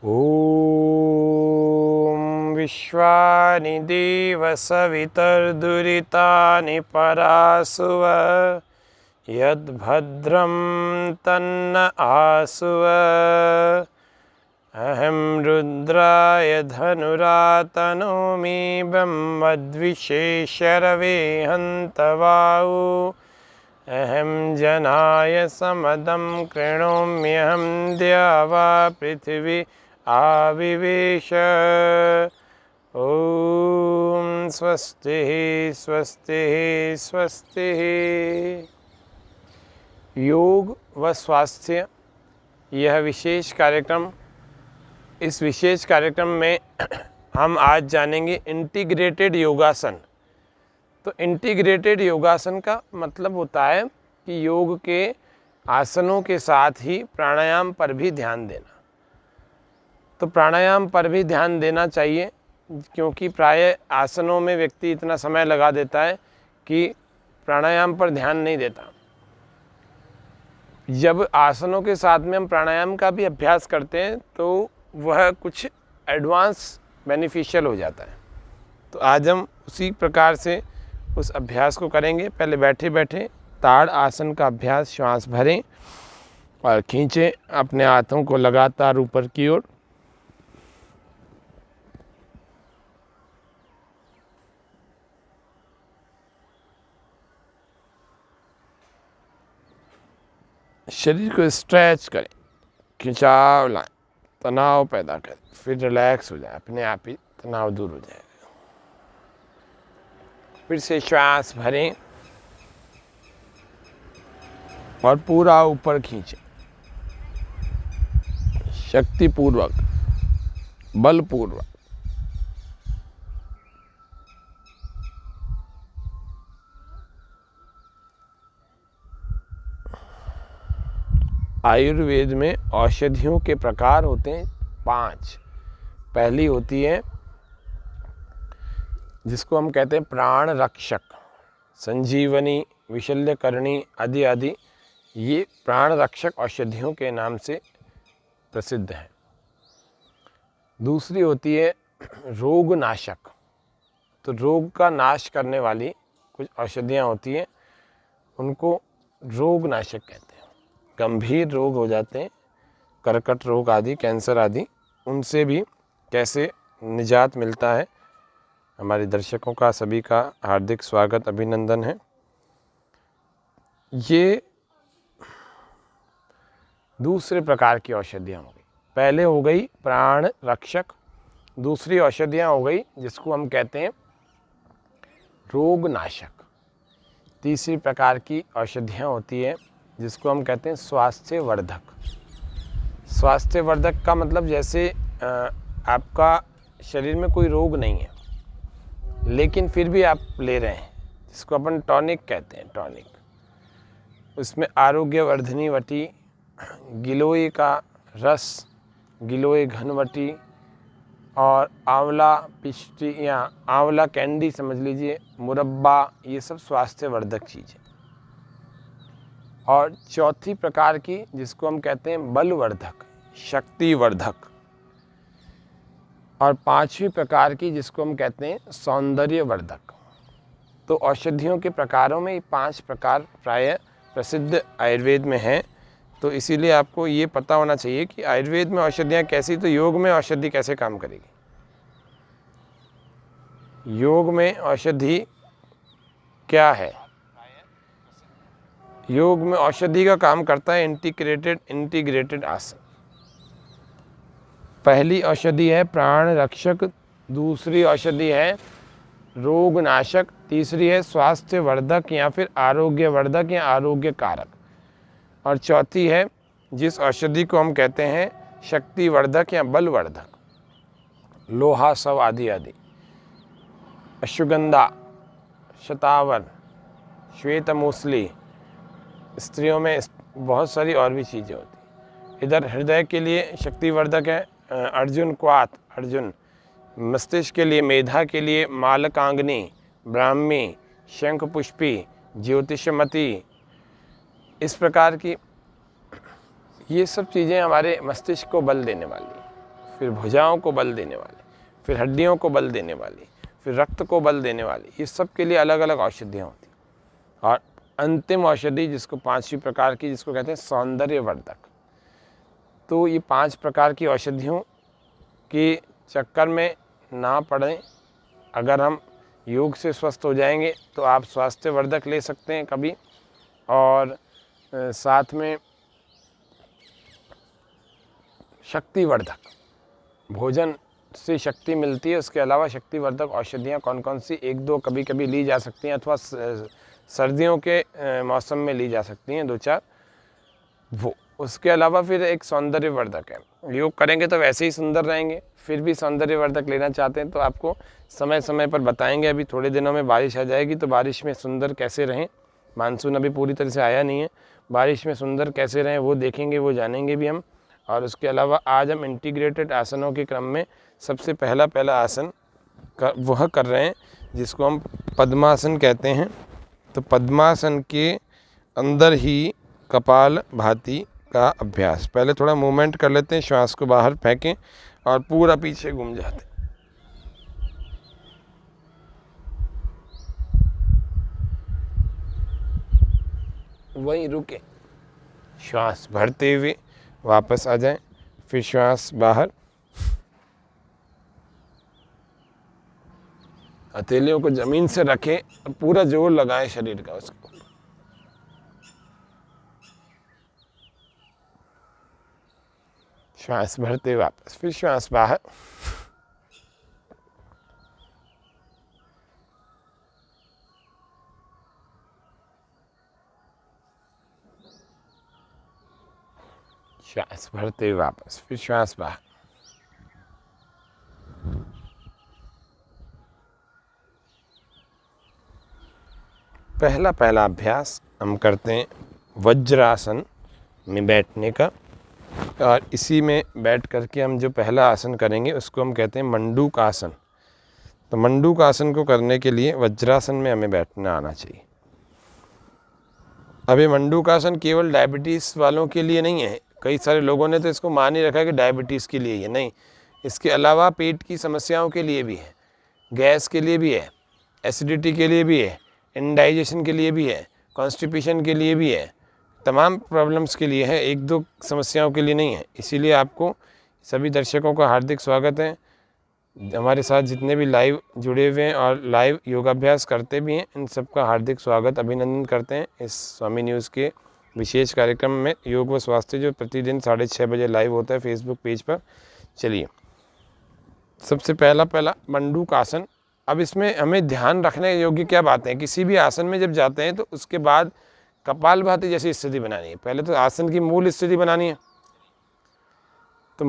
ॐ विश्वानि देवसवितर्दुरितानि परासुव यद्भद्रं तन्न आसुव। अहं रुद्राय धनुरातनोमि ब्रह्मद्विषेशरवे हन्तवाउ। अहं जनाय समदं कृणोम्यहं द्यावा पृथिवी आविवेश। ॐ स्वस्ति स्वस्ति स्वस्ति। योग व स्वास्थ्य, यह विशेष कार्यक्रम। इस विशेष कार्यक्रम में हम आज जानेंगे इंटीग्रेटेड योगासन। तो इंटीग्रेटेड योगासन का मतलब होता है कि योग के आसनों के साथ ही प्राणायाम पर भी ध्यान देना। तो प्राणायाम पर भी ध्यान देना चाहिए, क्योंकि प्रायः आसनों में व्यक्ति इतना समय लगा देता है कि प्राणायाम पर ध्यान नहीं देता। जब आसनों के साथ में हम प्राणायाम का भी अभ्यास करते हैं तो वह कुछ एडवांस बेनिफिशियल हो जाता है। तो आज हम उसी प्रकार से उस अभ्यास को करेंगे। पहले बैठे बैठे ताड़ आसन का अभ्यास। श्वास भरें और खींचें अपने हाथों को लगातार ऊपर की ओर। शरीर को स्ट्रेच करें, खिंचाव लाएं, तनाव पैदा करें, फिर रिलैक्स हो जाए, अपने आप ही तनाव दूर हो जाएगा। फिर से श्वास भरें और पूरा ऊपर खींचें, शक्तिपूर्वक, बलपूर्वक। आयुर्वेद में औषधियों के प्रकार होते हैं 5। पहली होती है जिसको हम कहते हैं प्राण रक्षक, संजीवनी, विशल्यकरणी आदि आदि। ये प्राण रक्षक औषधियों के नाम से प्रसिद्ध है। दूसरी होती है रोग नाशक। तो रोग का नाश करने वाली कुछ औषधियाँ होती हैं, उनको रोग नाशक कहते हैं। गंभीर रोग हो जाते हैं, कर्कट रोग आदि, कैंसर आदि, उनसे भी कैसे निजात मिलता है। हमारे दर्शकों का सभी का हार्दिक स्वागत, अभिनंदन है। ये दूसरे प्रकार की औषधियाँ हो गई। पहले हो गई प्राण रक्षक, दूसरी औषधियाँ हो गई जिसको हम कहते हैं रोग नाशक। तीसरी प्रकार की औषधियाँ होती है जिसको हम कहते हैं स्वास्थ्य वर्धक। स्वास्थ्य वर्धक का मतलब जैसे आपका शरीर में कोई रोग नहीं है लेकिन फिर भी आप ले रहे हैं, जिसको अपन टॉनिक कहते हैं। टॉनिक, उसमें आरोग्यवर्धनी वटी, गिलोय का रस, गिलोय घनवटी और आंवला पिष्टी या आंवला कैंडी समझ लीजिए, मुरब्बा, ये सब स्वास्थ्यवर्धक चीज़ें। और चौथी प्रकार की जिसको हम कहते हैं बलवर्धक, शक्तिवर्धक। और पांचवी प्रकार की जिसको हम कहते हैं सौंदर्यवर्धक। तो औषधियों के प्रकारों में 5 प्रकार प्रायः प्रसिद्ध आयुर्वेद में हैं। तो इसीलिए आपको ये पता होना चाहिए कि आयुर्वेद में औषधियाँ कैसी, तो योग में औषधि कैसे काम करेगी। योग में औषधि क्या है? योग में औषधि का काम करता है इंटीग्रेटेड आसन। पहली औषधि है प्राण रक्षक, दूसरी औषधि है रोग नाशक, तीसरी है स्वास्थ्य वर्धक या फिर आरोग्यवर्धक या आरोग्य कारक, और चौथी है जिस औषधि को हम कहते हैं शक्तिवर्धक या बलवर्धक, लोहा सव आदि आदि। अश्वगंधा, शतावर, श्वेतमूसली, स्त्रियों में बहुत सारी और भी चीज़ें होती हैं। इधर हृदय के लिए शक्तिवर्धक है अर्जुन क्वाथ, अर्जुन। मस्तिष्क के लिए, मेधा के लिए मालकांगनी, ब्राह्मी, शंखपुष्पी, ज्योतिषमती। इस प्रकार की ये सब चीज़ें हमारे मस्तिष्क को बल देने वाली हैं। फिर भुजाओं को बल देने वाली, फिर हड्डियों को बल देने वाली, फिर रक्त को बल देने वाली, ये सब के लिए अलग अलग औषधियाँ होती हैं। और अंतिम औषधि जिसको 5वीं प्रकार की, जिसको कहते हैं सौंदर्यवर्धक। तो ये 5 प्रकार की औषधियों के चक्कर में ना पड़ें। अगर हम योग से स्वस्थ हो जाएंगे तो आप स्वास्थ्यवर्धक ले सकते हैं कभी, और साथ में शक्तिवर्धक, भोजन से शक्ति मिलती है, उसके अलावा शक्तिवर्धक औषधियाँ कौन कौन सी 1-2 कभी कभी ली जा सकती हैं, अथवा सर्दियों के मौसम में ली जा सकती हैं 2-4 वो। उसके अलावा फिर एक सौंदर्यवर्धक है। योग करेंगे तो वैसे ही सुंदर रहेंगे, फिर भी सौंदर्यवर्धक लेना चाहते हैं तो आपको समय समय पर बताएंगे। अभी थोड़े दिनों में बारिश आ जाएगी, तो बारिश में सुंदर कैसे रहें, मानसून अभी पूरी तरह से आया नहीं है, बारिश में सुंदर कैसे रहें वो देखेंगे, वो जानेंगे भी हम। और उसके अलावा आज हम इंटीग्रेटेड आसनों के क्रम में सबसे पहला आसन वह कर रहे हैं जिसको हम पद्मासन कहते हैं। तो पद्मासन के अंदर ही कपाल भाती का अभ्यास। पहले थोड़ा मूवमेंट कर लेते हैं, श्वास को बाहर फेंकें और पूरा पीछे घूम जाते हैं। वहीं रुके, श्वास भरते हुए वापस आ जाएं, फिर श्वास बाहर। हथेलियों को जमीन से रखें और पूरा जोर लगाएं शरीर का उसको। श्वास भरते वापस, फिर श्वास बाहर। श्वास भरते वापस, फिर श्वास बाहर। पहला अभ्यास हम करते हैं वज्रासन में बैठने का, और इसी में बैठ करके हम जो पहला आसन करेंगे उसको हम कहते हैं मंडूक आसन। तो मंडूक आसन को करने के लिए वज्रासन में हमें बैठना आना चाहिए। अब ये मंडूक आसन केवल डायबिटीज़ वालों के लिए नहीं है, कई सारे लोगों ने तो इसको मान ही रखा है कि डायबिटीज़ के लिए ही है, नहीं, इसके अलावा पेट की समस्याओं के लिए भी है, गैस के लिए भी है, एसिडिटी के लिए भी है, इंडाइजेशन के लिए भी है, कॉन्स्टिपेशन के लिए भी है, तमाम प्रॉब्लम्स के लिए है, 1-2 समस्याओं के लिए नहीं है। इसीलिए आपको सभी दर्शकों का हार्दिक स्वागत है। हमारे साथ जितने भी लाइव जुड़े हुए हैं और लाइव योगाभ्यास करते भी हैं, इन सबका हार्दिक स्वागत, अभिनंदन करते हैं इस स्वामी न्यूज़ के विशेष कार्यक्रम में योग व स्वास्थ्य, जो प्रतिदिन 6:30 बजे लाइव होता है फेसबुक पेज पर। चलिए, सबसे पहला मंडूक आसन। अब इसमें हमें ध्यान रखने योग्य क्या बातें हैं, किसी भी आसन में जब जाते हैं तो उसके बाद कपालभाति जैसी स्थिति बनानी है। पहले तो आसन की मूल स्थिति बनानी है, तो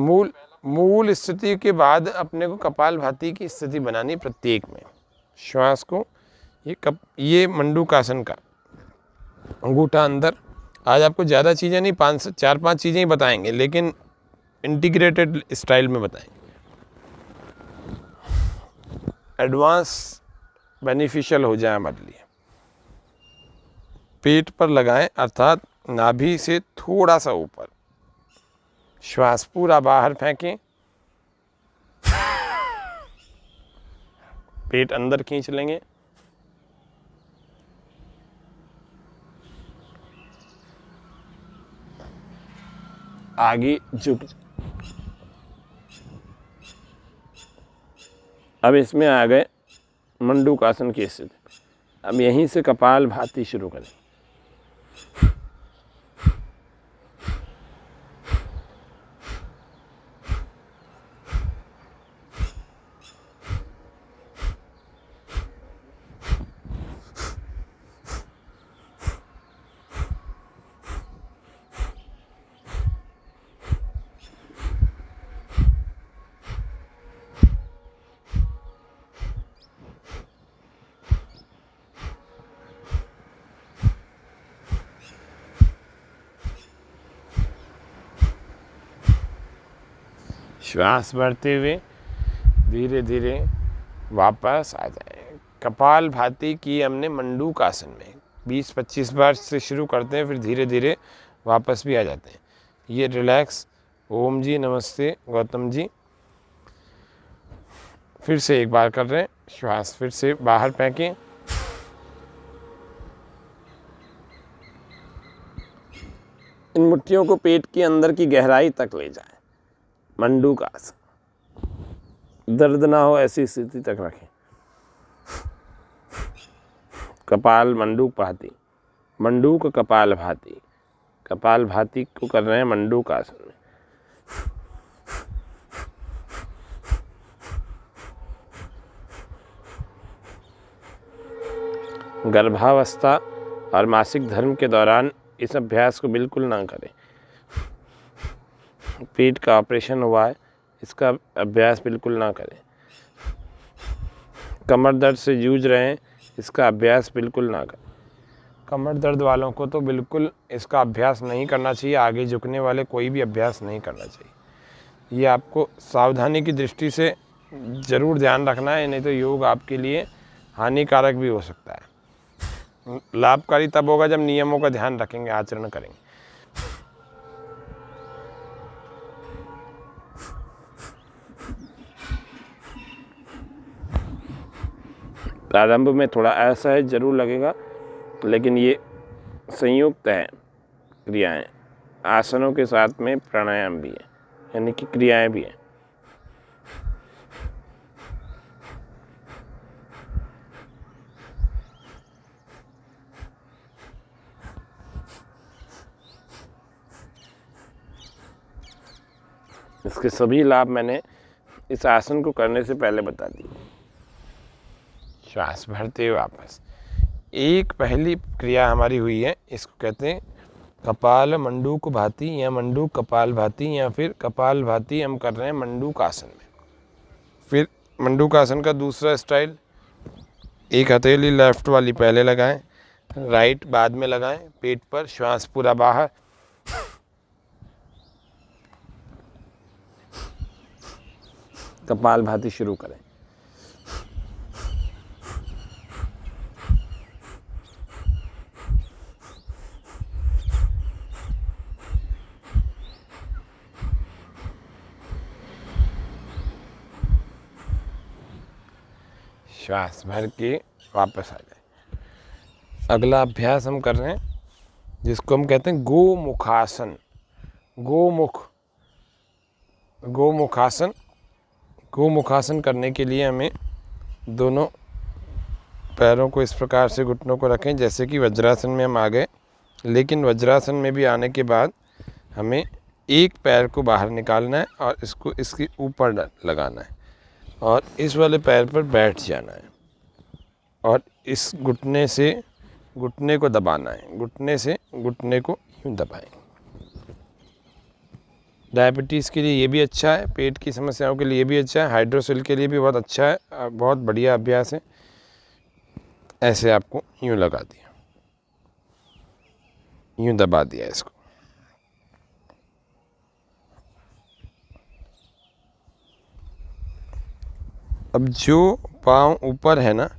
मूल स्थिति के बाद अपने को कपालभाति की स्थिति बनानी प्रत्येक में। श्वास को ये मंडूक आसन का अंगूठा अंदर। आज आपको ज़्यादा चीज़ें नहीं, 4-5 चीज़ें ही बताएंगे, लेकिन इंटीग्रेटेड स्टाइल में बताएंगे। एडवांस बेनिफिशियल हो जाए हमारे लिए। पेट पर लगाएं, अर्थात नाभि से थोड़ा सा ऊपर। श्वास पूरा बाहर फेंकें, पेट अंदर खींच लेंगे, आगे झुक। अब इसमें आ गए मंडूक आसन की स्थिति। अब यहीं से कपालभाति शुरू करें। श्वास भरते हुए धीरे धीरे वापस आ जाए। कपालभाति की हमने मंडूक आसन में 20-25 बार से शुरू करते हैं, फिर धीरे धीरे वापस भी आ जाते हैं। ये रिलैक्स। ओम जी, नमस्ते गौतम जी। फिर से एक बार कर रहे हैं, श्वास फिर से बाहर फेंकें। इन मुट्ठियों को पेट के अंदर की गहराई तक ले जाएं। मंडूकासन, दर्द ना हो ऐसी स्थिति तक रखें। कपाल मंडूक भाती, मंडूक कपाल भाती, कपाल भाती को कर रहे हैं मंडूकासन में। गर्भावस्था और मासिक धर्म के दौरान इस अभ्यास को बिल्कुल ना करें। पेट का ऑपरेशन हुआ है, इसका अभ्यास बिल्कुल ना करें। कमर दर्द से जूझ रहे हैं, इसका अभ्यास बिल्कुल ना करें। कमर दर्द वालों को तो बिल्कुल इसका अभ्यास नहीं करना चाहिए। आगे झुकने वाले कोई भी अभ्यास नहीं करना चाहिए। ये आपको सावधानी की दृष्टि से ज़रूर ध्यान रखना है, नहीं तो योग आपके लिए हानिकारक भी हो सकता है। लाभकारी तब होगा जब नियमों का ध्यान रखेंगे, आचरण करेंगे। प्रारंभ में थोड़ा असहज जरूर लगेगा, लेकिन ये संयुक्त है क्रियाएं। आसनों के साथ में प्राणायाम भी है, यानी कि क्रियाएं भी हैं। इसके सभी लाभ मैंने इस आसन को करने से पहले बता दिए। श्वास भरते हुए वापस। एक पहली क्रिया हमारी हुई है, इसको कहते हैं कपाल मंडूक भाती या मंडूक कपाल भाती, या फिर कपाल भाती हम कर रहे हैं मंडूक आसन में। फिर मंडूक आसन का दूसरा स्टाइल, एक हथेली लेफ्ट वाली पहले लगाएं, राइट बाद में लगाएं, पेट पर, श्वास पूरा बाहर। कपाल भाती शुरू करें। श्वास भर के वापस आ जाए। अगला अभ्यास हम कर रहे हैं जिसको हम कहते हैं गोमुखासन। गोमुखासन। गोमुखासन करने के लिए हमें दोनों पैरों को इस प्रकार से घुटनों को रखें जैसे कि वज्रासन में हम आ गए, लेकिन वज्रासन में भी आने के बाद हमें एक पैर को बाहर निकालना है और इसको इसके ऊपर लगाना है और इस वाले पैर पर बैठ जाना है और इस घुटने से घुटने को दबाना है। घुटने से घुटने को यूँ दबाएं। डायबिटीज़ के लिए ये भी अच्छा है, पेट की समस्याओं के लिए भी अच्छा है, हाइड्रोसिल के लिए भी बहुत अच्छा है, बहुत बढ़िया अभ्यास है। ऐसे आपको यूँ लगा दिया, यूँ दबा दिया इसको। अब जो पाँव ऊपर है ना,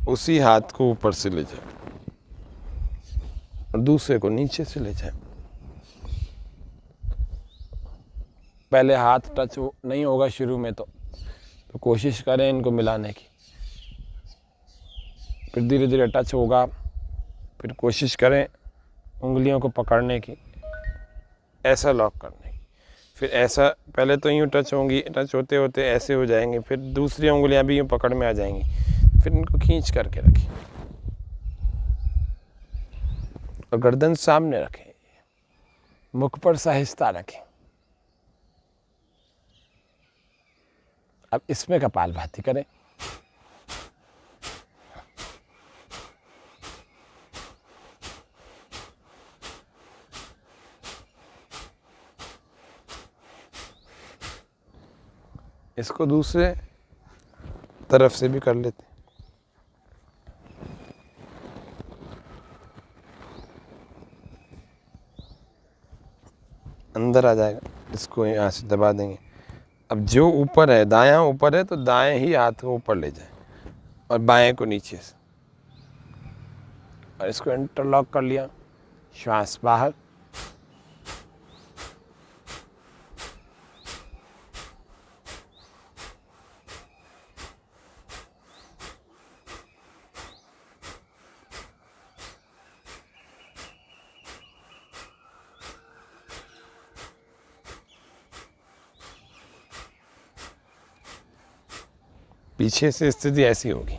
उसी हाथ को ऊपर से ले जाए और दूसरे को नीचे से ले जाए। पहले हाथ टच नहीं होगा शुरू में, तो कोशिश करें इनको मिलाने की। फिर धीरे धीरे टच होगा, फिर कोशिश करें उंगलियों को पकड़ने की, ऐसा लॉक करने की। फिर ऐसा, पहले तो यूँ टच होंगी, टच होते होते ऐसे हो जाएंगे, फिर दूसरी उंगलियां भी यूँ पकड़ में आ जाएंगी। फिर इनको खींच करके रखें और गर्दन सामने रखें, मुख पर सहिष्णुता रखें। अब इसमें कपालभाति करें। इसको दूसरे तरफ से भी कर लेते हैं। अंदर आ जाएगा, इसको यहाँ से दबा देंगे। अब जो ऊपर है, दायां ऊपर है तो दाएं ही हाथ को ऊपर ले जाए और बाएं को नीचे से, और इसको इंटरलॉक कर लिया। श्वास बाहर, पीछे से स्थिति ऐसी होगी।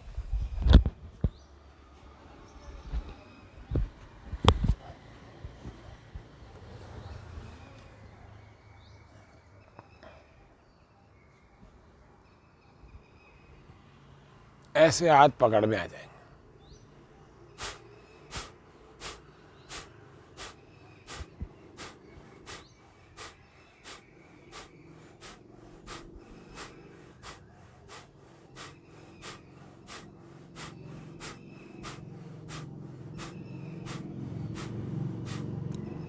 ऐसे हाथ पकड़ में आ जाएंगे।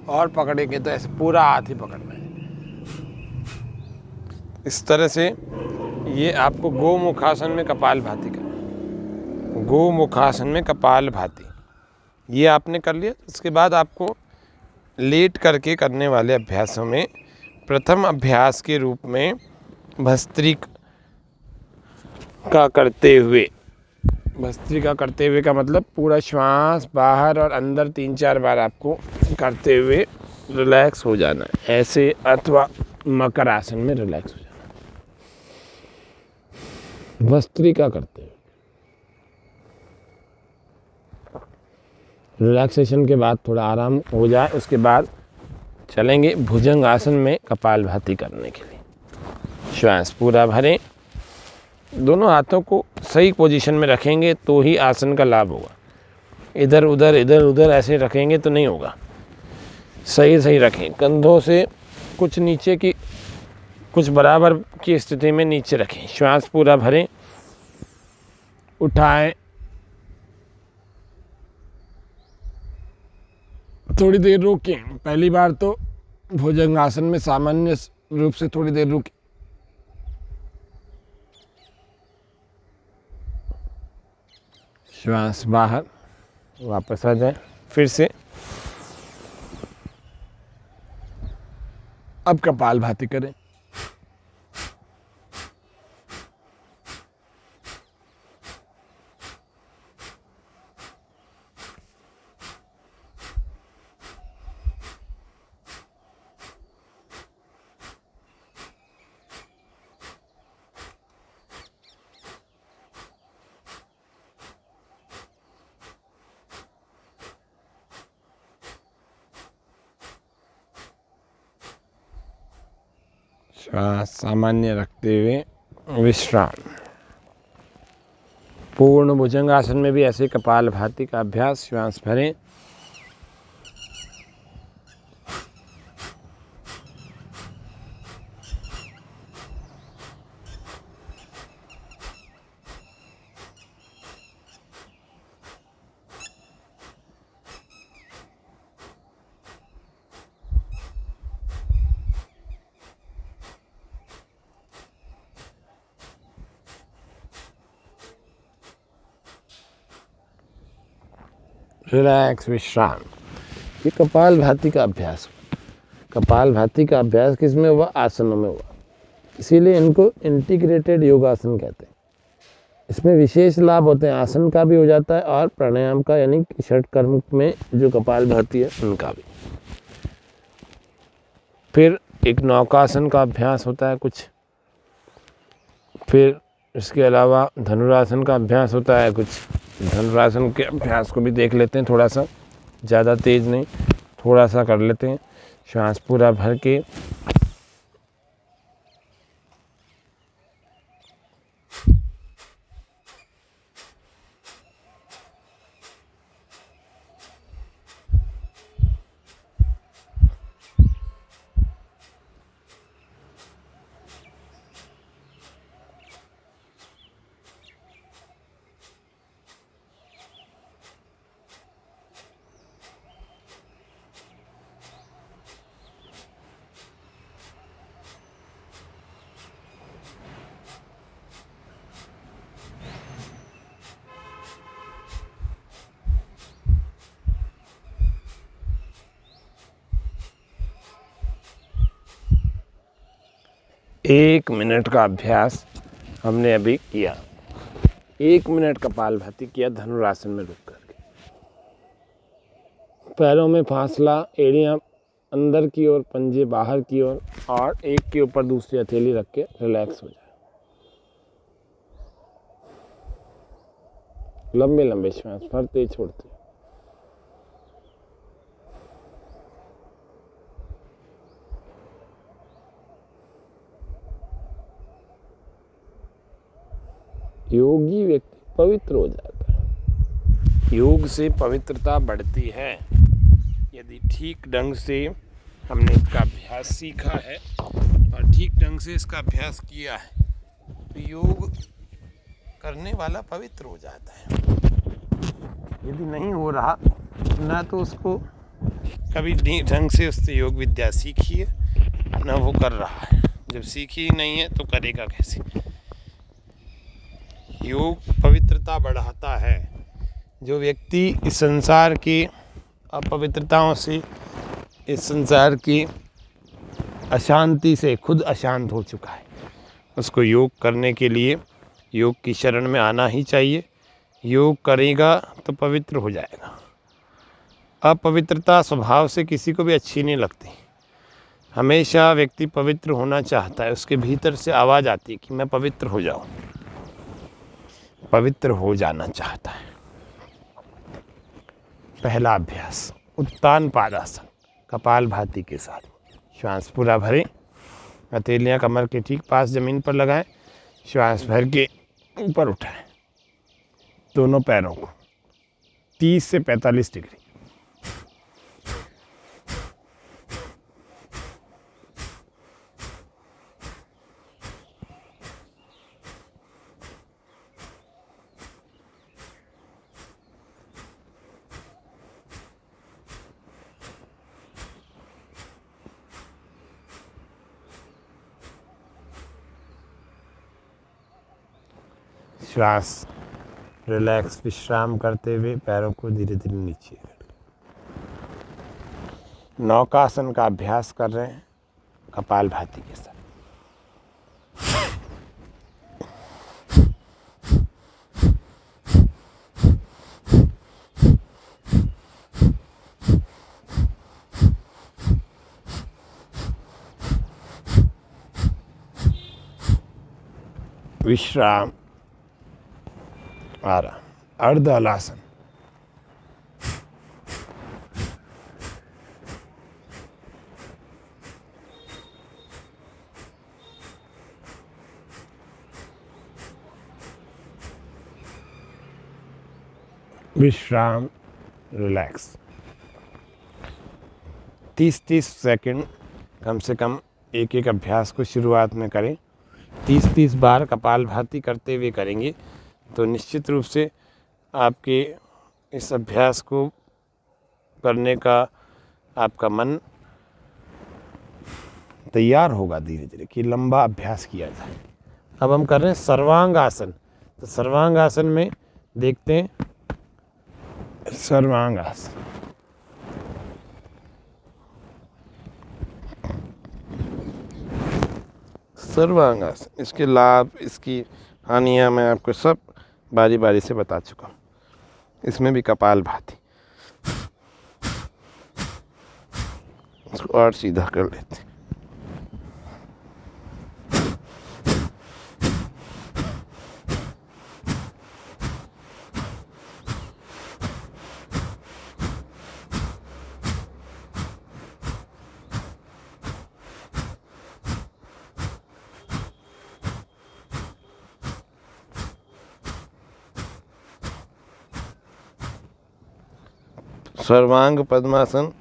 और पकड़ेंगे तो ऐसे पूरा हाथ ही पकड़ में। इस तरह से ये आपको गोमुखासन में कपालभाति का, गोमुखासन में कपालभाति ये आपने कर लिया। उसके बाद आपको लेट करके करने वाले अभ्यासों में प्रथम अभ्यास के रूप में भस्त्रिका करते हुए, भस्त्रिका करते हुए का मतलब पूरा श्वास बाहर और अंदर 3-4 बार आपको करते हुए रिलैक्स हो जाना है ऐसे, अथवा मकर आसन में रिलैक्स हो जाना। भस्त्रिका करते हुए रिलैक्सेशन के बाद थोड़ा आराम हो जाए, उसके बाद चलेंगे भुजंग आसन में कपालभाति करने के लिए। श्वास पूरा भरें, दोनों हाथों को सही पोजीशन में रखेंगे तो ही आसन का लाभ होगा। इधर उधर ऐसे रखेंगे तो नहीं होगा। सही रखें, कंधों से कुछ नीचे की, कुछ बराबर की स्थिति में नीचे रखें। श्वास पूरा भरें, उठाएं, थोड़ी देर रुकें। पहली बार तो भुजंगासन में सामान्य रूप से थोड़ी देर रुकें। श्वास बाहर, वापस आ जाए फिर से। अब कपालभाति करें। श्वास सामान्य रखते हुए विश्राम। पूर्ण भुजंगासन में भी ऐसे कपालभाति का अभ्यास। श्वास भरें, रिलैक्स, विश्राम। ये कपालभाति का अभ्यास। कपालभाति का अभ्यास किस में हुआ? आसनों में हुआ। इसीलिए इनको इंटीग्रेटेड योगासन कहते हैं। इसमें विशेष लाभ होते हैं, आसन का भी हो जाता है और प्राणायाम का, यानी षट कर्म में जो कपालभाति है उनका भी। फिर एक नौकासन का अभ्यास होता है कुछ, फिर इसके अलावा धनुरासन का अभ्यास होता है कुछ। धनुरासन के अभ्यास को भी देख लेते हैं, थोड़ा सा, ज़्यादा तेज नहीं, थोड़ा सा कर लेते हैं। श्वास पूरा भर के एक मिनट का अभ्यास हमने अभी किया। 1 मिनट कपालभाति किया धनुरासन में रुक करके। पैरों में फासला, एड़ियाँ अंदर की ओर, पंजे बाहर की ओर, और एक के ऊपर दूसरी हथेली रख के रिलैक्स हो जाए। लंबे लंबे श्वास भरते छोड़ते। योगी व्यक्ति पवित्र हो जाता है। योग से पवित्रता बढ़ती है। यदि ठीक ढंग से हमने इसका अभ्यास सीखा है और ठीक ढंग से इसका अभ्यास किया है तो योग करने वाला पवित्र हो जाता है। यदि नहीं हो रहा ना तो उसको कभी ढंग से उससे योग विद्या सीखी है ना वो कर रहा है। जब सीखी ही नहीं है तो करेगा कैसे। योग पवित्रता बढ़ाता है। जो व्यक्ति इस संसार की अपवित्रताओं से, इस संसार की अशांति से खुद अशांत हो चुका है, उसको योग करने के लिए योग की शरण में आना ही चाहिए। योग करेगा तो पवित्र हो जाएगा। अपवित्रता स्वभाव से किसी को भी अच्छी नहीं लगती। हमेशा व्यक्ति पवित्र होना चाहता है। उसके भीतर से आवाज़ आती है कि मैं पवित्र हो जाऊं, पवित्र हो जाना चाहता है। पहला अभ्यास उत्तान पादासन, कपालभाति के साथ श्वास पूरा भरें। हथेलियाँ कमर के ठीक पास ज़मीन पर लगाएं। श्वास भर के ऊपर उठाएं दोनों पैरों को 30 से 45 डिग्री। श्वास रिलैक्स विश्राम करते हुए पैरों को धीरे धीरे नीचे। नौकासन का अभ्यास कर रहे हैं कपालभाति के साथ। विश्राम, आराम, अर्ध हलासन। विश्राम, रिलैक्स। 30-30 सेकंड कम से कम एक एक अभ्यास को शुरुआत में करें। 30-30 बार कपालभाति करते हुए करेंगे तो निश्चित रूप से आपके इस अभ्यास को करने का आपका मन तैयार होगा धीरे धीरे कि लंबा अभ्यास किया जाए। अब हम कर रहे हैं सर्वांग आसन। तो सर्वांग आसन में देखते हैं सर्वांग आसन। सर्वांग आसन, इसके लाभ, इसकी हानियाँ मैं आपको सब बारी बारी से बता चुका हूँ। इसमें भी कपालभाति। इसको और सीधा कर लेते हैं। सर्वांग पद्मासन।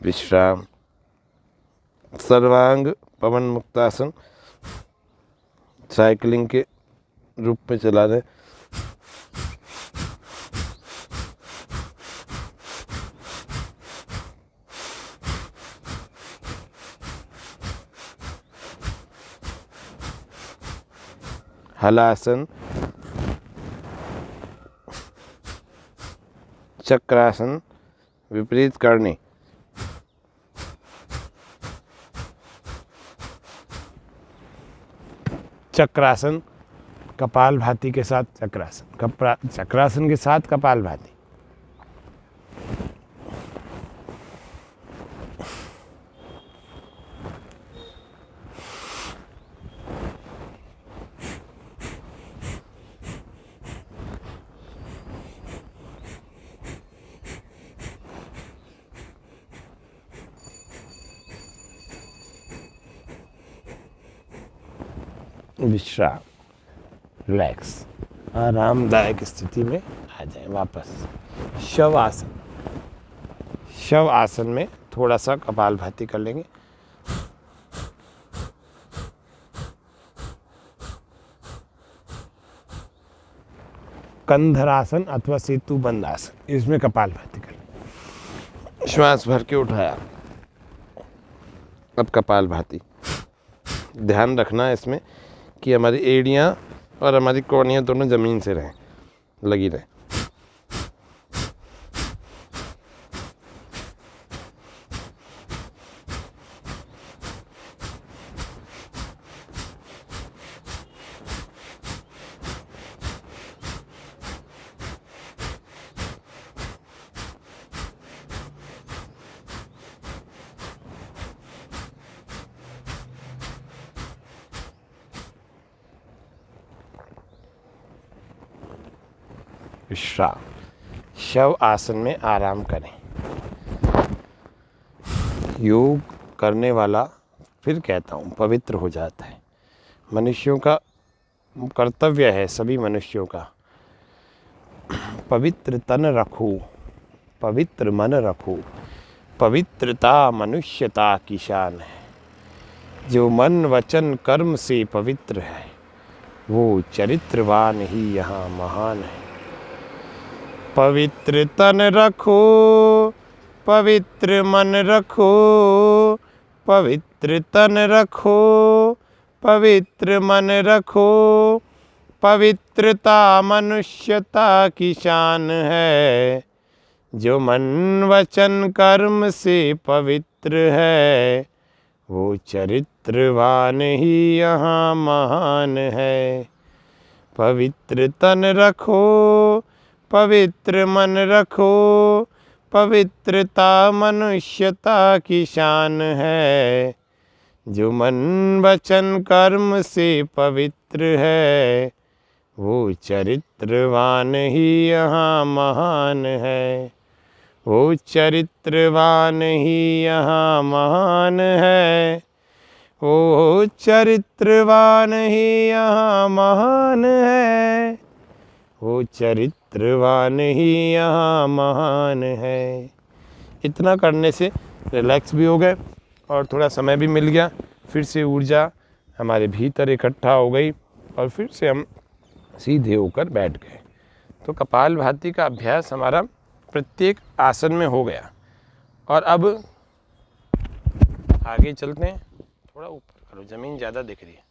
विश्राम। सर्वांग पवन मुक्तासन, साइकिलिंग के रूप में चला रहे। हलासन, चक्रासन, विपरीत करनी। चक्रासन, कपालभाति के साथ चक्रासन, चक्रासन के साथ कपालभाति। विश्राम, रिलैक्स, आरामदायक स्थिति में आ जाए वापस। शव आसन, शव आसन में थोड़ा सा कपालभाति कर लेंगे। कंधरासन अथवा सेतु बंद आसन, इसमें कपालभाति कर लेंगे। श्वास भर के उठाया, अब कपालभाति। ध्यान रखना है इसमें कि हमारी एड़ियाँ और हमारी कोहनियाँ दोनों ज़मीन से रहें, लगी रहें। विश्राम, शव आसन में आराम करें। योग करने वाला, फिर कहता हूँ, पवित्र हो जाता है। मनुष्यों का कर्तव्य है, सभी मनुष्यों का, पवित्र तन रखो, पवित्र मन रखो। पवित्रता मनुष्यता की शान है। जो मन वचन कर्म से पवित्र है, वो चरित्रवान ही यहाँ महान है। पवित्र तन रखो, पवित्र मन रखो, पवित्र तन रखो, पवित्र मन रखो। पवित्रता मनुष्यता की शान है। जो मन वचन कर्म से पवित्र है, वो चरित्रवान ही यहाँ महान है। पवित्र तन रखो, पवित्र मन रखो, पवित्रता मनुष्यता की शान है। जो मन वचन कर्म से पवित्र है, वो चरित्रवान ही यहाँ महान है। वो चरित्रवान ही यहाँ महान है। वो चरित्रवान ही यहाँ महान है। वो चरित्रवान ही यहाँ महान है। इतना करने से रिलैक्स भी हो गए और थोड़ा समय भी मिल गया। फिर से ऊर्जा हमारे भीतर इकट्ठा हो गई और फिर से हम सीधे होकर बैठ गए। तो कपालभाति का अभ्यास हमारा प्रत्येक आसन में हो गया। और अब आगे चलते हैं। थोड़ा ऊपर करो, ज़मीन ज़्यादा दिख रही है।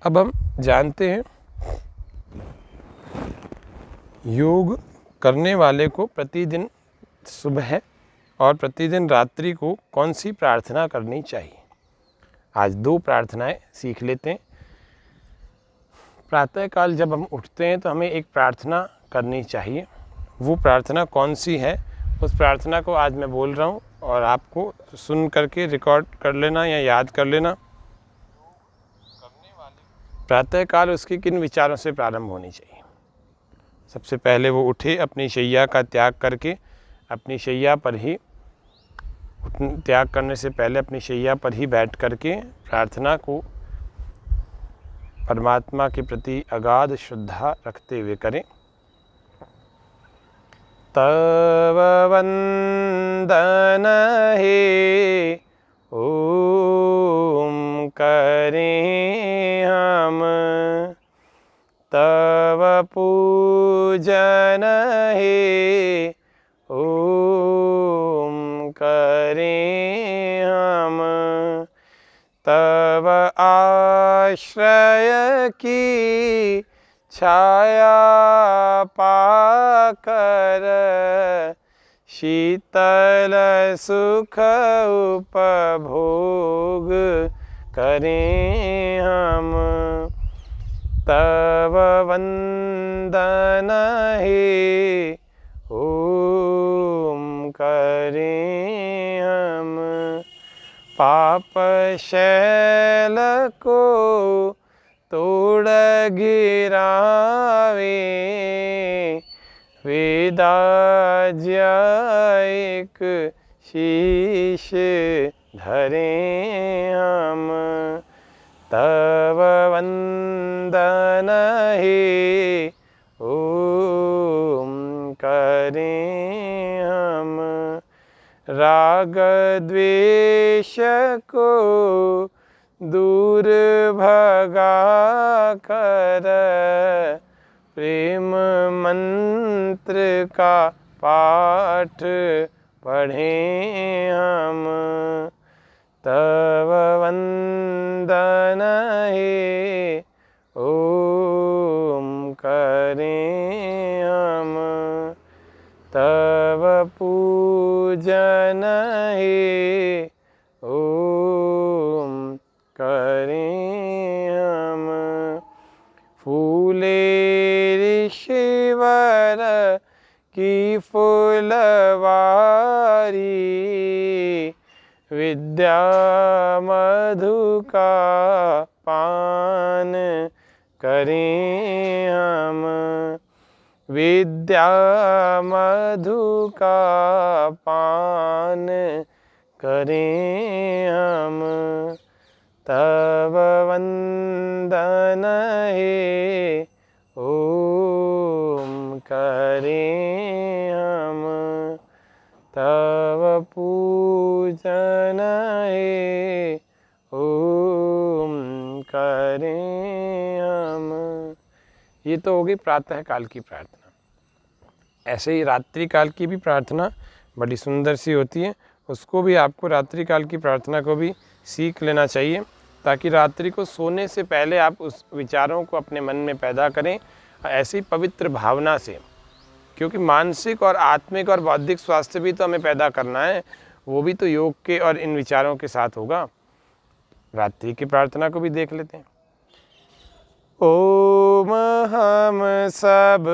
अब हम जानते हैं योग करने वाले को प्रतिदिन सुबह और प्रतिदिन रात्रि को कौन सी प्रार्थना करनी चाहिए। आज 2 प्रार्थनाएं सीख लेते हैं। प्रातःकाल जब हम उठते हैं तो हमें एक प्रार्थना करनी चाहिए। वो प्रार्थना कौन सी है, उस प्रार्थना को आज मैं बोल रहा हूँ और आपको सुन करके रिकॉर्ड कर लेना या याद कर लेना। प्रातःकाल उसके किन विचारों से प्रारंभ होनी चाहिए। सबसे पहले वो उठे, अपनी शैया का त्याग करके, अपनी शैया पर ही, त्याग करने से पहले अपनी शैया पर ही बैठ करके प्रार्थना को परमात्मा के प्रति अगाध श्रद्धा रखते हुए करें। तव वंदन हे ओम करें हम, तव पूजन हे ओम करें हम। तव आश्रय की छाया पाकर शीतल सुख उपभोग करें हम। तव वंदन हे ओम करें हम। पाप शैल को तोड़ गिरावे, वेदाज्य एक शीश धरें हम। तव वंदन हे ओम करें हम। राग द्वेष को दूर भगा कर, प्रेम मंत्र का पाठ पढ़ें हम। तव वंदन हे ओम करें हम। तव पूजन हे ओम करें हम। फूले ऋषिवर की फुलवारी, विद्या मधु का पान करें हम। विद्या मधु का पान करें हम। तव वंदन हे ओम करें हम। तव पूजन हे ओम करें हम। ये तो होगी प्रातः काल की प्रार्थना। ऐसे ही रात्रि काल की भी प्रार्थना बड़ी सुंदर सी होती है। उसको भी आपको रात्रि काल की प्रार्थना को भी सीख लेना चाहिए, ताकि रात्रि को सोने से पहले आप उस विचारों को अपने मन में पैदा करें ऐसी पवित्र भावना से। क्योंकि मानसिक और आत्मिक और बौद्धिक स्वास्थ्य भी तो हमें पैदा करना है, वो भी तो योग के और इन विचारों के साथ होगा। रात्रि की प्रार्थना को भी देख लेते हैं। ओम हम सब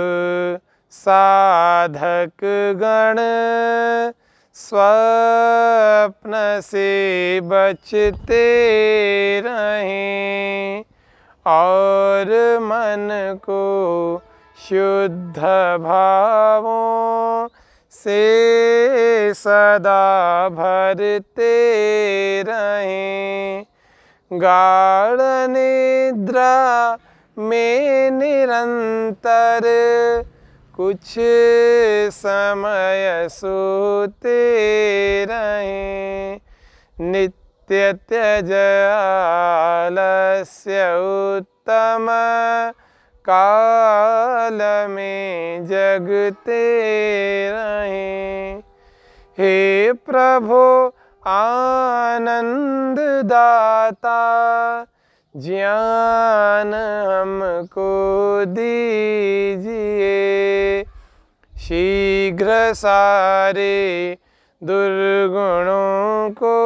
साधक गण स्वप्न से बचते रहें, और मन को शुद्ध भावों से सदा भरते रहें। गाढ़ निद्रा में निरंतर कुछ समय सोते रहें। नित्य त्यज आलस्य उत्तम काल में जगते रहें। हे प्रभु आनंद दाता, ज्ञान हमको दीजिए। शीघ्र सारे दुर्गुणों को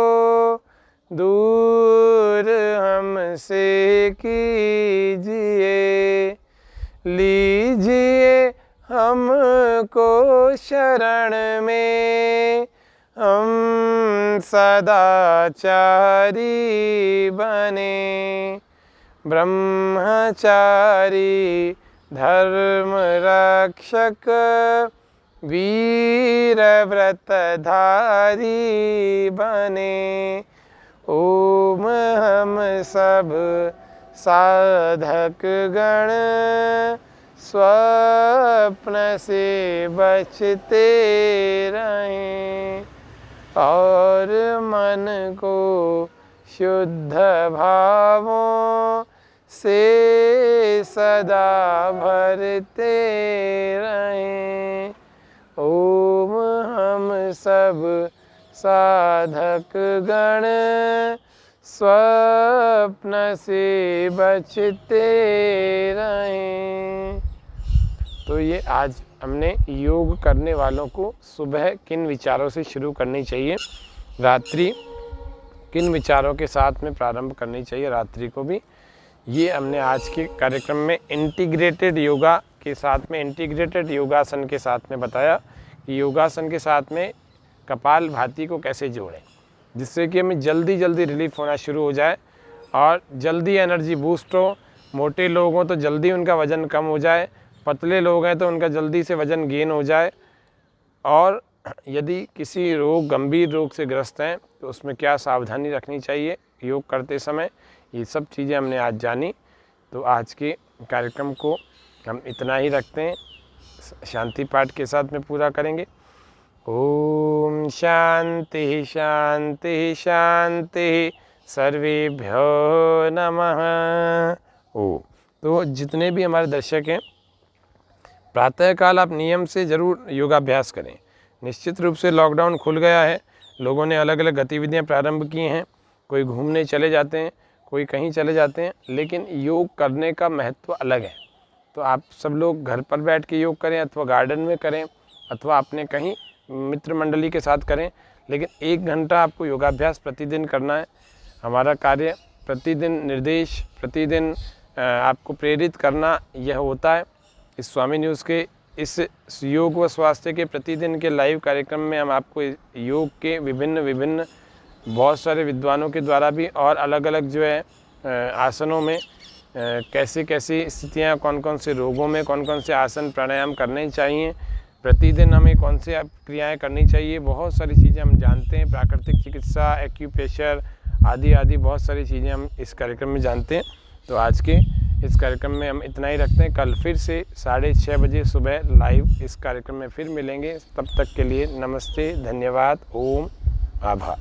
दूर हमसे कीजिए। लीजिए हमको शरण में, हम सदाचारी बने। ब्रह्मचारी धर्म रक्षक वीर व्रतधारी बने। ओम हम सब साधक गण स्वप्न से बचते रहें, और मन को शुद्ध भावों से सदा भरते रहें। ओम हम सब साधक गण स्वप्न से बचते रहें। तो ये आज हमने योग करने वालों को सुबह किन विचारों से शुरू करनी चाहिए, रात्रि किन विचारों के साथ में प्रारंभ करनी चाहिए रात्रि को भी, ये हमने आज के कार्यक्रम में इंटीग्रेटेड योगा के साथ में, इंटीग्रेटेड योगासन के साथ में बताया कि योगासन के साथ में कपाल भाती को कैसे जोड़ें, जिससे कि हमें जल्दी जल्दी रिलीफ होना शुरू हो जाए और जल्दी एनर्जी बूस्ट हो। मोटे लोग हों तो जल्दी उनका वज़न कम हो जाए, पतले लोग हैं तो उनका जल्दी से वज़न गेन हो जाए, और यदि किसी रोग, गंभीर रोग से ग्रस्त हैं तो उसमें क्या सावधानी रखनी चाहिए योग करते समय, ये सब चीज़ें हमने आज जानी। तो आज के कार्यक्रम को हम इतना ही रखते हैं, शांति पाठ के साथ में पूरा करेंगे। ओम शांति शांति शांति, सर्वेभ्यो नमः। तो जितने भी हमारे दर्शक हैं, प्रातःकाल आप नियम से ज़रूर योगाभ्यास करें। निश्चित रूप से लॉकडाउन खुल गया है, लोगों ने अलग अलग गतिविधियां प्रारंभ की हैं, कोई घूमने चले जाते हैं, कोई कहीं चले जाते हैं, लेकिन योग करने का महत्व अलग है। तो आप सब लोग घर पर बैठ के योग करें, अथवा गार्डन में करें, अथवा अपने कहीं मित्र मंडली के साथ करें, लेकिन 1 घंटा आपको योगाभ्यास प्रतिदिन करना है। हमारा कार्य प्रतिदिन निर्देश, प्रतिदिन आपको प्रेरित करना यह होता है। इस स्वामी न्यूज़ के इस योग व स्वास्थ्य के प्रतिदिन के लाइव कार्यक्रम में हम आपको योग के विभिन्न बहुत सारे विद्वानों के द्वारा भी, और अलग अलग जो है आसनों में कैसी कैसी स्थितियाँ, कौन कौन से रोगों में कौन कौन से आसन प्राणायाम करने चाहिए, प्रतिदिन हमें कौन से क्रियाएं करनी चाहिए, बहुत सारी चीज़ें हम जानते हैं। प्राकृतिक चिकित्सा, एक्यूप्रेशर आदि बहुत सारी चीज़ें हम इस कार्यक्रम में जानते हैं। तो आज के इस कार्यक्रम में हम इतना ही रखते हैं। कल फिर से 6:30 बजे सुबह लाइव इस कार्यक्रम में फिर मिलेंगे। तब तक के लिए नमस्ते, धन्यवाद, ओम आभार।